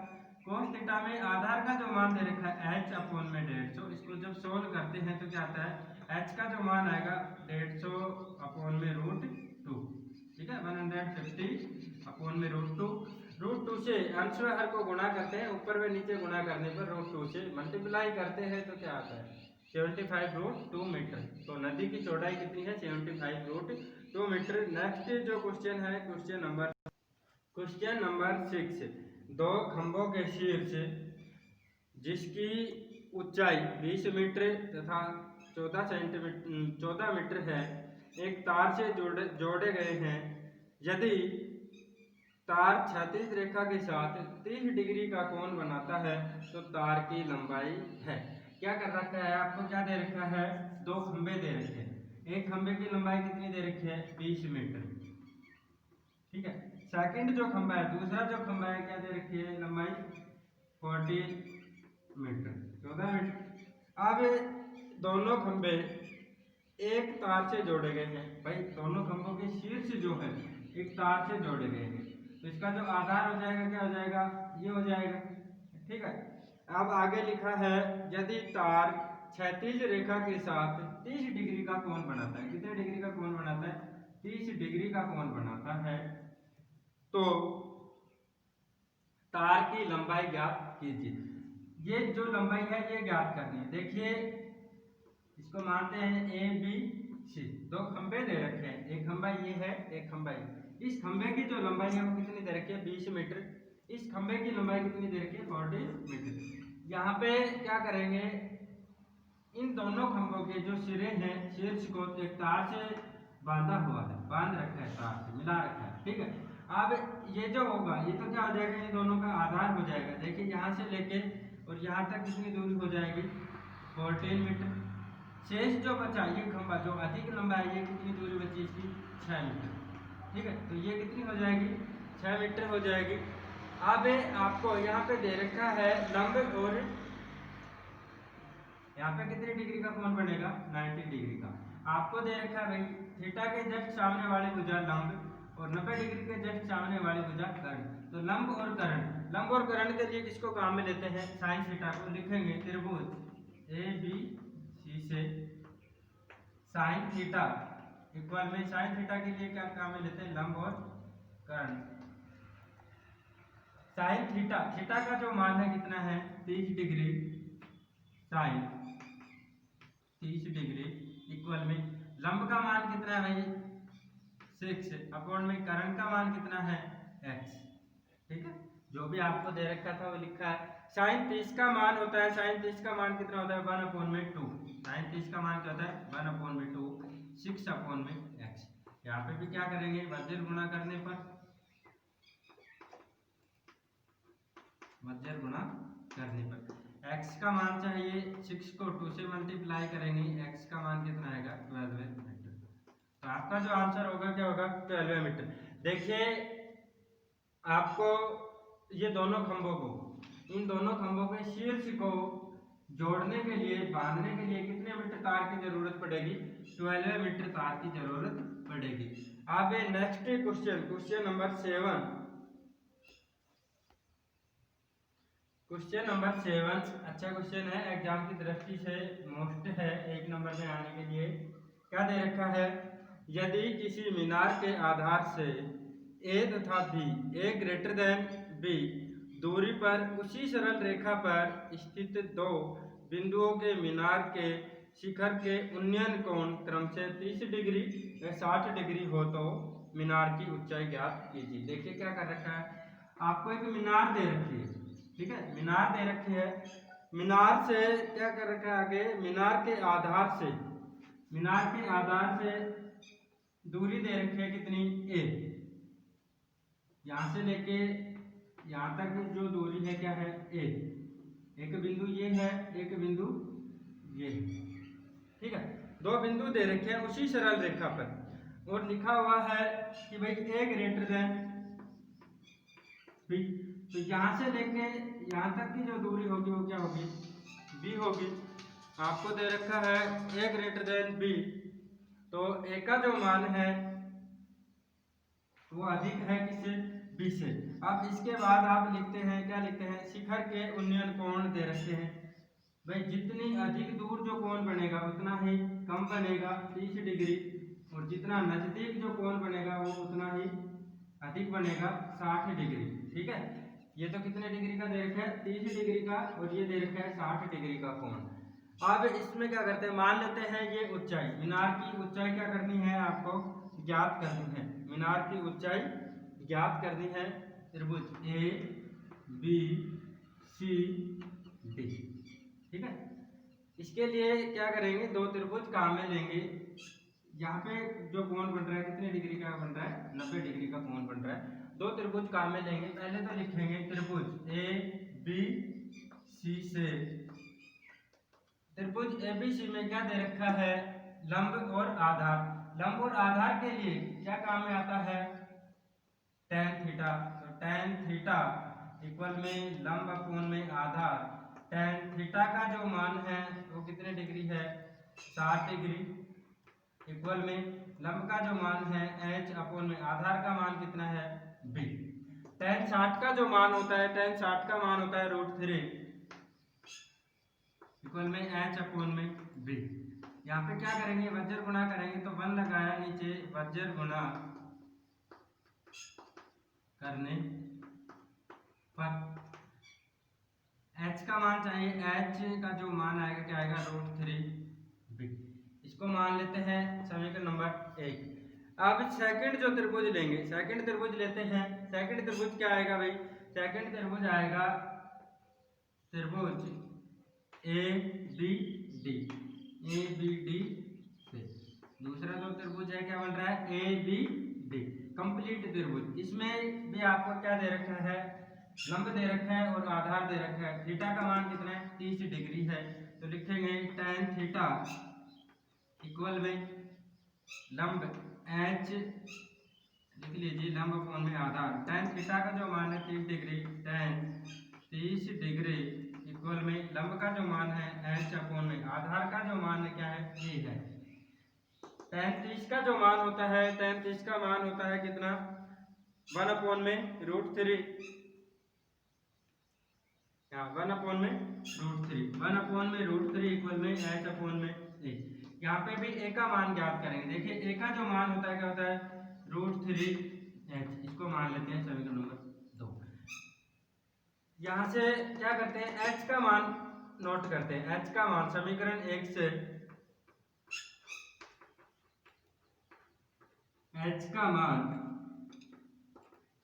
cos थीटा में आधार का जो मान दे रखा है h अपॉन में 150, इसको जब सोल्व करते हैं तो क्या आता है? h का जो मान आएगा 150 अपॉन में √2। ठीक है, 150 अपॉन में √2 से अंश में हर को गुणा करते हैं, ऊपर में नीचे गुणा करने पर √2 से मल्टीप्लाई करते हैं तो क्या आता है? 75√2 मीटर। तो नदी की चौड़ाई कितनी है? 75√2 मीटर। नेक्स्ट जो क्वेश्चन है क्वेश्चन नंबर 6। दो खंभों के शीर्ष जिसकी ऊंचाई 20 मीटर तथा 14 मीटर है एक तार से जोड़े गए हैं। यदि तार क्षैतिज रेखा के साथ 30 डिग्री का कोण बनाता है तो तार की लंबाई है। क्या कर रखा है? आपको क्या दे रखा है? दो खंभे दे रखे हैं। एक खंभे की लंबाई कितनी दे रखी है? 20 मीटर। ठीक है, सेकंड जो खंभा है, दूसरा जो खंभा है क्या दे रखी है? लंबाई 14 मीटर, 14 मीटर। अब दोनों खंभे एक तार से जोड़े गए हैं। भाई दोनों खंभों के शीर्ष जो है एक तार से जोड़े गए हैं, तो इसका जो आधार हो जाएगा क्या हो जाएगा? ये हो जाएगा। ठीक है, अब आगे लिखा है यदि तार क्षैतिज रेखा के साथ 30 डिग्री का कोण बनाता है। कितने डिग्री का कोण बनाता है? 30 डिग्री का कोण बनाता है तो तार की लंबाई ज्ञात कीजिए। ये जो लंबाई है ये ज्ञात करनी है। देखिए इसको मानते हैं ए बी सी, दो खंभे दे रखे हैं, एक खंभा ये है, एक खंभा ये। इस खंभे की जो लंबाई है वो कितनी दे रखी है? 20 मीटर। इस खंभे की लंबाई कितनी दे रखी है? 40 मीटर। यहाँ पे क्या करेंगे? इन दोनों खंभों के जो सिरे हैं, शीर्ष को एक तार से बांधा हुआ है, बांध रखा है, तार से मिला रखा है। ठीक है, अब ये जो होगा ये तो क्या हो जाएगा? इन दोनों का आधार हो जाएगा। देखिए यहाँ से लेके और यहाँ तक कितनी दूरी हो जाएगी? 14 मीटर। शेष जो बचा ये खंभा जो अधिक लंबा है, ये कितनी दूरी बची इसकी? 6 मीटर। ठीक है, तो ये कितनी हो जाएगी? 6 मीटर हो जाएगी। अब आपको यहाँ पे दे रखा है लंब, और यहाँ पे कितनी डिग्री का कोण बनेगा? 90 डिग्री का। आपको दे रखा है भाई थीटा के जस्ट सामने वाली भुजा लंब और 90 डिग्री के जस्ट सामने वाली भुजा कर्ण। तो लंब और कर्ण के लिए किसको काम में लेते हैं? साइन थीटा को। लिखेंगे त्रिभुज ए बी सी से साइन थीटा इक्वल में, साइन थीटा के लिए क्या काम में लेते हैं? लंब और कर्ण। साइन थीटा का जो मान है कितना है? 30 डिग्री। साइन 30 डिग्री इक्वल में लंब का मान कितना है भाई? 6 अपॉन में कर्ण का मान कितना है? x। ठीक है, जो भी आपको दे रखा था वो लिखा है। साइन 30 का मान होता है, साइन 30 का मान कितना होता है? 1 अपॉन में 2। साइन 30 का मान क्या होता है? 1 अपॉन में 2, 6 अपॉन में x। यहाँ पे भी क्या करेंगे? मध्य गुणा करने पर, मध्य गुणा करने पर x का मान चाहिए, 6 को 2 से मल्टीप्लाई करेंगे, x का मान कितना आएगा? 12 मीटर। तो आपका जो आंसर होगा क्या होगा? 12 मीटर। देखिए आपको ये दोनों खंभों को, इन दोनों खंभों के शीर्ष को जोड़ने के लिए, बांधने के लिए कितने मीटर तार की जरूरत पड़ेगी? 12 मीटर तार की जरूरत पड़ेगी। अब next question number 7। Question number 7 अच्छा क्वेश्चन है, एग्जाम की दृष्टि से मोस्ट है, 1 नंबर में आने के लिए। क्या दे रखा है? यदि किसी मीनार के आधार से ए तथा बी, ए ग्रेटर देन बी दूरी पर उसी सरल रेखा पर स्थित दो बिंदुओं के मीनार के शिखर के उन्नयन कोण क्रम से 30 डिग्री या 60 डिग्री हो तो मीनार की ऊंचाई ज्ञात कीजिए। देखिए क्या कर रखा है? आपको एक मीनार दे रखी है। ठीक है, मीनार दे रखी है मीनार से क्या कर रखा है आगे, मीनार के आधार से दूरी दे रखी है कितनी, a। यहाँ से लेके यहाँ तक जो दूरी है क्या है, a। एक बिंदु ये है, एक बिंदु ये, ठीक है। दो बिंदु दे रखे हैं उसी सरल रेखा पर, और लिखा हुआ है कि भाई a ग्रेटर देन b। तो यहाँ से लेके यहाँ तक की जो दूरी होगी वो क्या होगी, b होगी। आपको दे रखा है a ग्रेटर देन b, तो a का जो मान है वो अधिक है किससे, b से। अब इसके बाद आप लिखते हैं, क्या लिखते हैं, शिखर के उन्नयन कोण दे रखे हैं। भाई जितनी अधिक दूर जो कोण बनेगा उतना ही कम बनेगा 30 डिग्री, और जितना नजदीक जो कोण बनेगा वो उतना ही अधिक बनेगा 60 डिग्री, ठीक है। ये तो कितने डिग्री का दे रखा है, 30 डिग्री का, और ये दे रखा है 60 डिग्री का कोण। अब इसमें क्या करते हैं, मान लेते हैं ये ऊंचाई, मीनार की ऊंचाई क्या करनी है, आपको ज्ञात करनी है। मीनार की ऊंचाई ज्ञात करनी है, त्रिभुज ए बी सी डी, ठीक है। इसके लिए क्या करेंगे, दो त्रिभुज काम में लेंगे। यहाँ पे जो कोण बन रहा है कितने डिग्री का बन रहा है, 90 डिग्री का कोण बन रहा है। दो त्रिभुज काम में लेंगे। पहले तो लिखेंगे त्रिभुज ए बी सी से, त्रिभुज ए बी सी में क्या दे रखा है, लंब और आधार। लंब और आधार के लिए क्या काम में आता है, tan थीटा। तो tan थीटा इक्वल में लंब अपोन में आधार। tan थीटा का जो मान है वो कितने डिग्री है, 60 डिग्री, इक्वल में लंब का जो मान है h अपोन में आधार का मान कितना है, b। tan 60 का जो मान होता है, tan 60 का मान होता है √3 इक्वल में h अपोन में b। यहाँ पे क्या करेंगे, वज्र गुणा करेंगे, तो 1 लगाया नीचे, वज्र गुणा करने पर h का मान चाहिए, h का जो मान आएगा क्या आएगा, √3b। इसको मान लेते हैं समीकरण नंबर 1। अब सेकंड जो त्रिभुज लेंगे, सेकंड त्रिभुज लेते हैं। सेकंड त्रिभुज क्या आएगा भाई, सेकंड त्रिभुज आएगा त्रिभुज A B D, A B D से। दूसरा जो त्रिभुज है क्या बन रहा है, ए बी डी, कंप्लीट त्रिभुज। इसमें भी आपको क्या दे रखा है, लंब दे रखा है और आधार दे रखा है। थीटा का मान कितना है, 30 डिग्री है। तो लिखेंगे tan थीटा इक्वल में लंब h, लिख लीजिए लंब अपोन में आधार। tan थीटा का जो मान है 30 डिग्री, tan 30 डिग्री इक्वल में लंब का जो मान है h अपोन में आधार का जो मान है क्या है, a है। tan 30 का जो मान होता है, tan 30 का मान होता है कितना, 1 अपोन में √3, 1 अपोन में √3, 1 अपोन में √3 इक्वल में h अपोन में a। यहाँ पे भी a का मान ज्ञात करेंगे। देखिए a का जो मान होता है क्या होता है, √3h। इसको मान लेते हैं समीकरण नंबर 2। यहाँ से क्या करते हैं, h का मान नोट करते हैं। h का मान समीकरण 1 से h का मान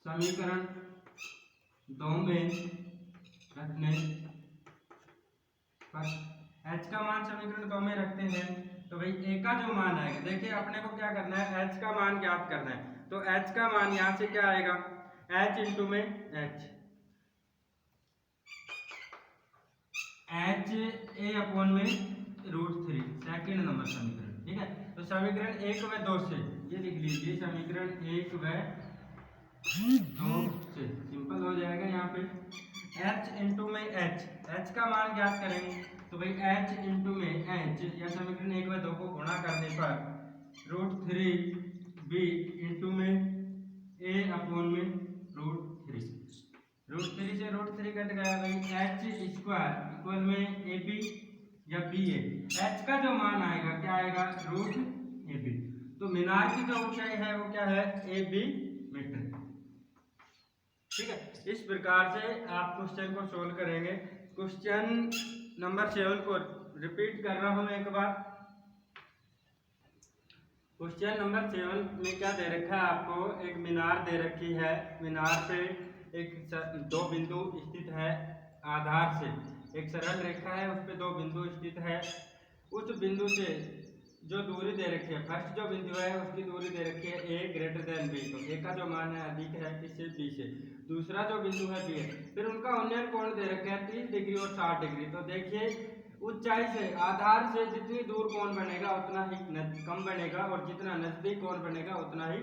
समीकरण 2 में रखने पर, h का मान समीकरण 2 में रखते हैं तो भाई a का जो मान आएगा, देखिए अपने को क्या करना है, h का मान ज्ञात करना है। तो h का मान यहाँ से क्या आएगा, h इंटू में h, h a अपोन में √3, सेकेंड नंबर समीकरण, ठीक है। तो समीकरण 1 व 2 से ये लिख लीजिए, समीकरण 1 व 2 से सिंपल हो जाएगा। यहाँ पे h इंटू में h का मान ज्ञात करेंगे तो भाई h इंटू में h, या समीकरण 1 व 2 को गुणा करने पर √3b इंटू में a अपोन में √3, √3 से √3 कट गया भाई, h स्क्वायर इक्वल में ab या ba। h का जो मान आएगा क्या आएगा, √ab। तो मीनार की जो ऊंचाई है वो क्या है, ab मीटर, ठीक है। इस प्रकार से आप क्वेश्चन को सोल्व करेंगे। क्वेश्चन नंबर 7 को रिपीट कर रहा हूं एक बार। क्वेश्चन नंबर 7 में क्या दे रखा है आपको, एक मीनार दे रखी है। मीनार पे एक दो बिंदु स्थित है आधार से, एक सरल रेखा है, उस पे दो बिंदु स्थित है। उस बिंदु से जो दूरी दे रखी है, फर्स्ट जो बिंदु है उसकी दूरी दे रखी है a ग्रेटर देन b, तो a का जो मान है अधिक है इससे b से। दूसरा जो बिंदु है b है, फिर उनका उन्नयन कोण दे रखे हैं 30 डिग्री और 60 डिग्री। तो देखिए ऊंचाई से आधार से जितनी दूर कोण बनेगा उतना ही कम बनेगा, और जितना नजदीक कोण बनेगा उतना ही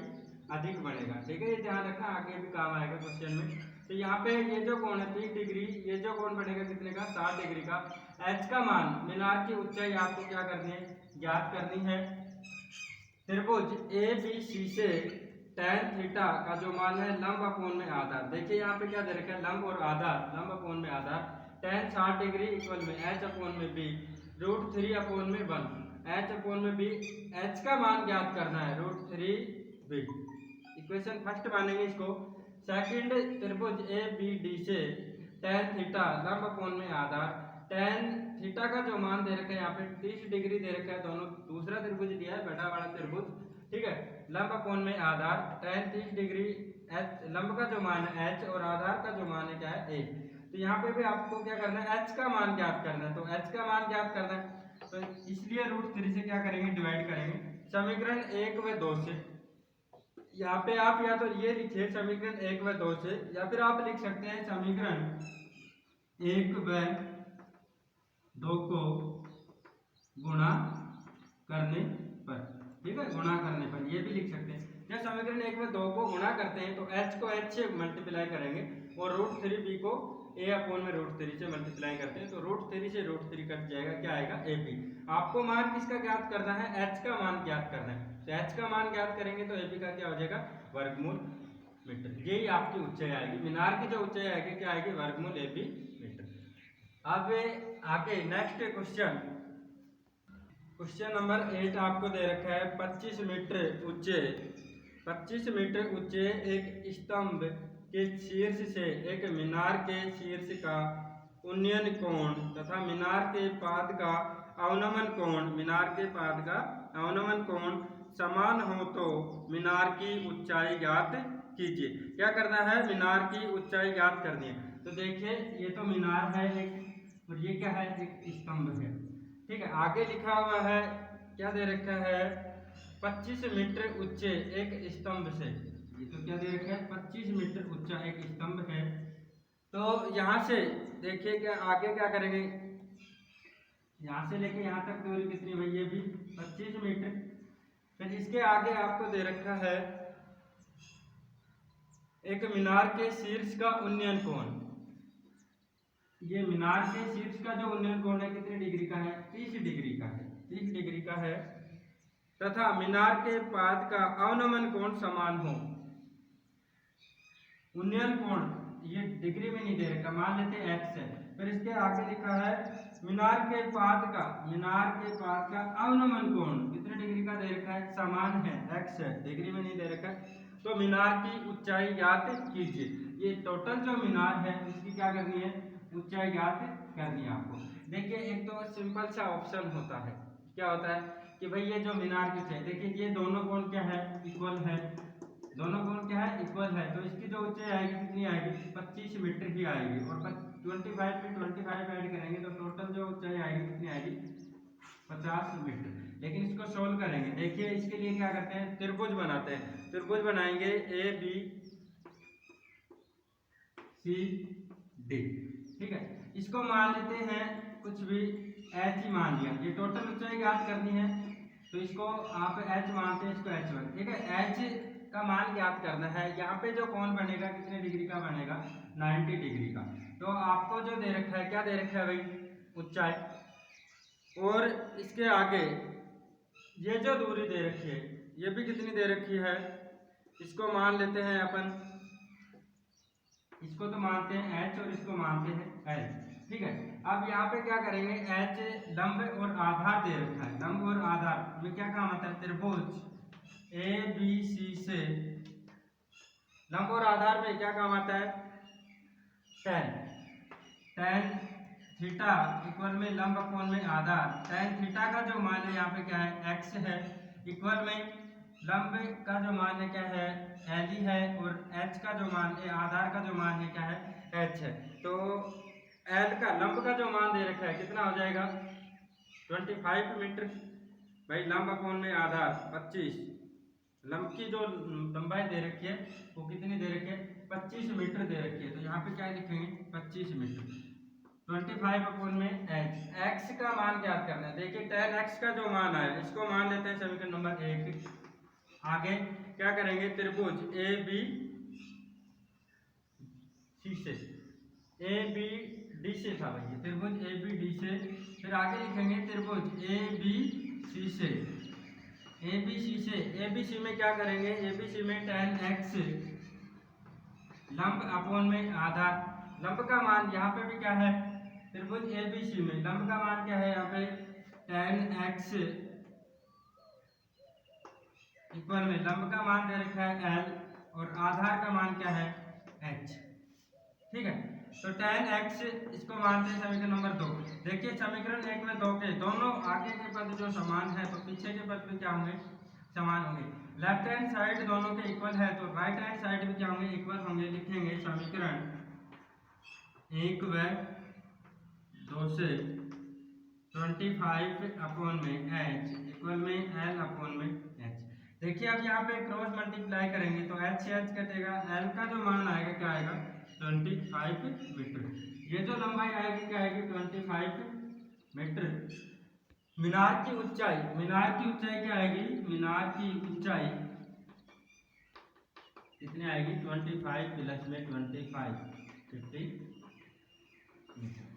अधिक बनेगा। ठीक है, ये ध्यान रखना, आगे भी काम आएगा क्वेश्चन में। तो यहाँ पे ये जो कोण है 30 डिग्री, ये जो कोण बनेगा कितने का, 60 डिग्री का। h का मान, मीनार की ऊंचाई आपको क्या करनी है, ज्ञात करनी है। त्रिभुज ABC से tan थीटा का जो मान है लंब कोण में आधार, देखिए यहाँ पे क्या दे रखा है, लंब और आधार, लंब कोण में आधार tan 60 डिग्री इक्वल में h अपोन में b √3 अपोन में 1, h अपोन में b, h का मान ज्ञात करना है √3b। इक्वेशन फर्स्ट मानेंगे इसको। सेकंड, त्रिभुज ABD से tan थीटा लंब कोण में आधार, tan थीटा का जो मान दे रखा है यहाँ पे 30 डिग्री दे रखा है, दोनों दूसरा त्रिभुज दिया है, बड़ा वाला त्रिभुज। ठीक है, लंब कोण में आधार tan 30 डिग्री, h लंब का जो मान है h और आधार का जो मान है क्या है a। तो यहाँ पे भी आपको क्या करना है, h का मान ज्ञात करना है। तो h का मान ज्ञात करना है तो इसलिए √3 से क्या करेंगे, डिवाइड करेंगे समीकरण 1 व 2 से। यहाँ पे आप या तो ये लिखिए समीकरण 1 व 2 से, या फिर आप लिख सकते हैं समीकरण 1 व 2 को गुणा करने पर। ठीक है, गुणा करने पर ये भी लिख सकते हैं। जब समीकरण 1 व 2 को गुणा करते हैं तो h को h से मल्टीप्लाई करेंगे और √3b को a अपोन में √3 से मल्टीप्लाई करते हैं, तो √3 से √3 कट जाएगा, क्या आएगा AP। आपको मान किसका ज्ञात करना है, h का मान ज्ञात करना है। तो h का मान ज्ञात करेंगे तो AP का क्या हो जाएगा, वर्गमूल मीटर। यही आपकी ऊंचाई आएगी, मीनार की जो ऊंचाई आएगी क्या आएगी, वर्गमूल AP मीटर। अब आगे नेक्स्ट क्वेश्चन, क्वेश्चन नंबर 8 आपको दे रखा है 25 मीटर ऊंचे एक स्तंभ के शीर्ष से एक मीनार के शीर्ष का उन्नयन कोण तथा मीनार के पाद का अवनमन कोण समान हो तो मीनार की ऊंचाई ज्ञात कीजिए। क्या करना है, मीनार की ऊंचाई ज्ञात करनी है। तो देखिए ये तो मीनार है एक, और ये क्या है, एक स्तंभ है। ठीक है, आगे लिखा हुआ है, क्या दे रखा है, 25 मीटर ऊंचे एक स्तंभ से। ये तो क्या दे रखा है, 25 मीटर ऊंचा एक स्तंभ है। तो यहाँ से देखिए क्या आगे क्या करेंगे, यहाँ से लेके यहाँ तक दूरी कितनी भाई, ये भी 25 मीटर। फिर इसके आगे आपको दे रखा है एक मीनार के शीर्ष का उन्नयन कोण। ये मीनार के शीर्ष का जो उन्नयन कोण है कितने डिग्री का है, 30 डिग्री का है, 30 डिग्री का है। तथा मीनार के पाद का अवनमन कोण समान हो। उन्नयन कोण ये डिग्री में नहीं दे रखा, मान लेते हैं x है। फिर इसके आगे लिखा है मीनार के पाद का अवनमन कोण कितने डिग्री का दे रखा है, समान है, x है, डिग्री में नहीं दे रखा है। तो मीनार की ऊंचाई ज्ञात कीजिए। ये टोटल जो मीनार है उसकी क्या करनी है, ऊंचाई ज्ञात करनी है आपको। देखिए एक तो सिंपल सा ऑप्शन होता है, क्या होता है कि भाई ये जो मीनार की ऊंचाई, देखिए ये दोनों कोण क्या है, इक्वल है, दोनों कोण क्या है, इक्वल है। तो इसकी जो ऊंचाई आएगी कितनी आएगी, 25 मीटर की आएगी, और 25 में 25 ऐड करेंगे तो टोटल जो ऊंचाई आएगी कितनी आएगी, 50 मीटर। लेकिन इसको सोल्व करेंगे, देखिए इसके लिए क्या करते हैं, त्रिभुज बनाते हैं। त्रिभुज बनाएंगे ABCD। ठीक है, इसको मान लेते हैं कुछ भी h ही मान लिया, ये टोटल ऊंचाई ज्ञात करनी है तो इसको आप h मानते हैं, इसको h1। ठीक है, h का मान ज्ञात करना है। यहाँ पे जो कोण बनेगा कितने डिग्री का बनेगा, 90 डिग्री का। तो आपको जो दे रखा है, क्या दे रखा है भाई, ऊंचाई, और इसके आगे ये जो दूरी दे रखी है ये भी कितनी दे रखी है, इसको मान लेते हैं अपन, इसको तो मानते हैं h और इसको मानते हैं l। ठीक है, अब यहाँ पे क्या करेंगे, h लंब और आधार दे रखा है, लंब और आधार में क्या काम आता है, त्रिभुज ABC से लंब और आधार में क्या काम आता है, tan थीटा इक्वल में लंब कोण में आधार, tan थीटा का जो मान है यहाँ पे क्या है, x है, इक्वल में लंब का जो मान है क्या है, l है, और h का जो मान है, आधार का जो मान है क्या है, h है। तो एल का लंब का जो मान दे रखा है कितना हो जाएगा 25 मीटर भाई। लंब अपॉन में आधार 25, लंब की जो लंबाई दे रखी है वो कितनी दे रखी है 25 मीटर दे रखी है। तो यहाँ पे क्या लिखेंगे 25 मीटर। 25 अपॉन में एच, एक्स का मान ज्ञात करना है। देखिए tan x का जो मान है इसको मान लेते हैं समीकरण नंबर 1। आगे क्या करेंगे त्रिभुज ए बी सी से, ए बी डी से था भाई त्रिभुज ए बी डी से। फिर आगे लिखेंगे त्रिभुज ए बी सी से, ए बी सी से। ए बी सी में क्या करेंगे ए बी सी में tan x लंब अपॉन में आधार। लंब का मान यहाँ पे भी क्या है त्रिभुज ए बी सी में लंब का मान क्या है यहाँ पे tan x इक्वल में लंब का मान दे रखा है l और आधार का मान क्या है h। ठीक है, तो tan x इसको मानते हैं समीकरण नंबर 2। देखिए समीकरण 1 में 2 के दोनों आगे के पद जो समान है तो पीछे के पद भी क्या होंगे समान होंगे। लेफ्ट हैंड साइड दोनों के इक्वल है तो राइट हैंड साइड भी क्या होंगे इक्वल होंगे। लिखेंगे समीकरण 1 व 2 से 25 अपॉन में h इक्वल में l अपॉन में h। देखिए अब यहाँ पे क्रॉस मल्टीप्लाई करेंगे तो h से h कटेगा, l का जो मान आएगा क्या आएगा 25 मीटर। ये जो लंबाई आएगी क्या आएगी 25 मीटर। मीनार की ऊंचाई क्या आएगी मीनार की ऊंचाई कितनी आएगी 25 प्लस में 25 50 मीटर।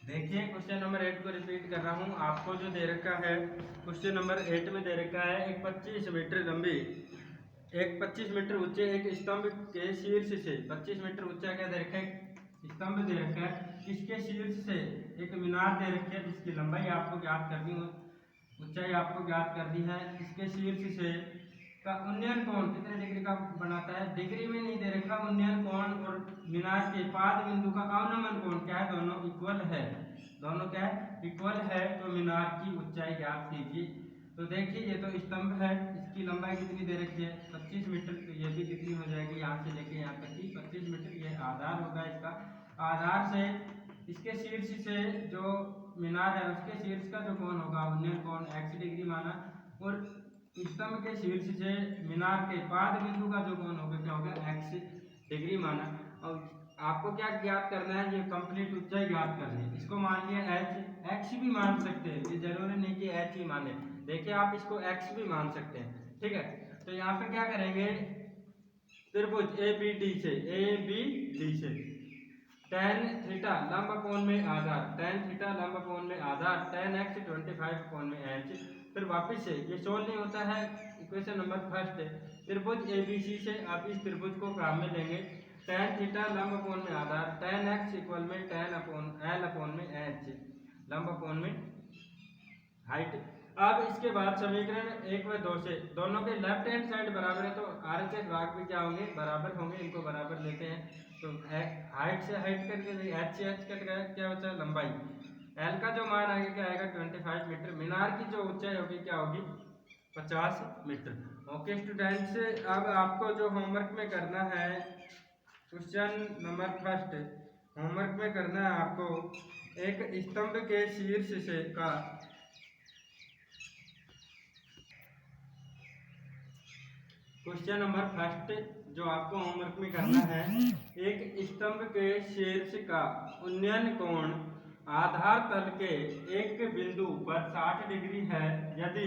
देखिए क्वेश्चन नंबर 8 को रिपीट कर रहा हूँ आपको जो दे रखा है क्वेश्चन नंबर 8 में दे रखा है एक 25 मीटर लंबी एक 25 मीटर ऊंचे एक स्तंभ के शीर्ष से 25 मीटर ऊंचा क्या दे रखा है स्तंभ दे रखा है, इसके शीर्ष से एक मीनार दे रखी है जिसकी लंबाई आपको ज्ञात करनी हो, ऊंचाई आपको ज्ञात करनी है। इसके शीर्ष से का उन्नयन कोण कितने डिग्री का बनाता है डिग्री में नहीं दे रखा उन्नयन कोण और मीनार के पाद बिंदु का अवनमन कोण क्या है दोनों इक्वल है, दोनों क्या है इक्वल है। तो मीनार की ऊंचाई ज्ञात कीजिए। तो देखिए ये तो स्तंभ है इसकी लंबाई कितनी दे रखी है 25 मीटर। तो ये भी कितनी हो जाएगी यहाँ से लेके यहाँ तक की 25 मीटर। ये आधार होगा इसका, आधार से इसके शीर्ष से जो मीनार है उसके शीर्ष का जो कोण होगा उन्नयन कोण x डिग्री माना और स्तंभ के शीर्ष से मीनार के पाद बिंदु का जो कोण होगा क्या होगा x डिग्री माना। और आपको क्या ज्ञात करना है ये कंप्लीट ऊंचाई ज्ञात करनी है। इसको मान लिया x भी मान सकते हैं, ये जरूरी नहीं कि h ही माने। देखिए आप इसको x भी मान सकते हैं। ठीक है, तो यहाँ पे क्या करेंगे त्रिभुज ए बी डी से tan थीटा लंब कोण में आधार tan थीटा लंब कोण में आधार tan x 25 कोण में h। फिर वापस से ये सोल्व नहीं होता है इक्वेशन नंबर फर्स्ट त्रिभुज ए बी सी से आप इस त्रिभुज को काम में लेंगे tan थीटा लंब कोण में आधार tan x इक्वल में tan अपॉन l अपॉन में h लंब कोण में हाइट। अब इसके बाद समीकरण 1 व 2 से दोनों के लेफ्ट हैंड साइड बराबर है तो RHS भाग भी क्या होंगे बराबर होंगे, इनको बराबर लेते हैं। तो हाइट से हाइट करके h से h कट गया क्या बचा लंबाई। l का जो मान आएगा क्या आएगा 25 मीटर। मीनार की जो ऊंचाई होगी क्या होगी 50 मीटर। ओके स्टूडेंट्स, अब आपको जो होमवर्क में करना है क्वेश्चन नंबर फर्स्ट होमवर्क में करना है आपको एक स्तंभ के शीर्ष से का क्वेश्चन नंबर फर्स्ट जो आपको होमवर्क में करना है एक स्तंभ के शीर्ष का उन्नयन कोण आधार तल के एक बिंदु पर 60 डिग्री है यदि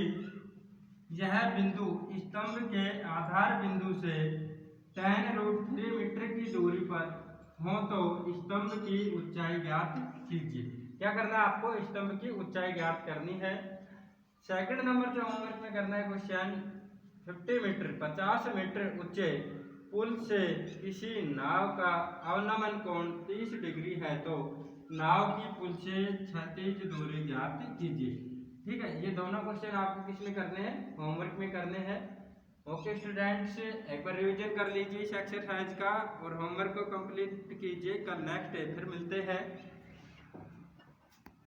यह बिंदु स्तंभ के आधार बिंदु से tan√3 मीटर की दूरी पर हो तो स्तंभ की ऊंचाई ज्ञात कीजिए। क्या करना है आपको स्तंभ की ऊंचाई ज्ञात करनी है। सेकंड नंबर जो होमवर्क में करना है क्वेश्चन 50 मीटर ऊंचे पुल से किसी नाव का अवनमन कोण 30 डिग्री है तो नाव की पुल से क्षैतिज दूरी ज्ञात कीजिए। ठीक है, ये दोनों क्वेश्चन आपको किस में करने हैं होमवर्क में करने हैं। ओके स्टूडेंट्स, एक बार रिवीजन कर लीजिए इस एक्सरसाइज का और होमवर्क को कंप्लीट कीजिए। कल नेक्स्ट डे फिर मिलते हैं।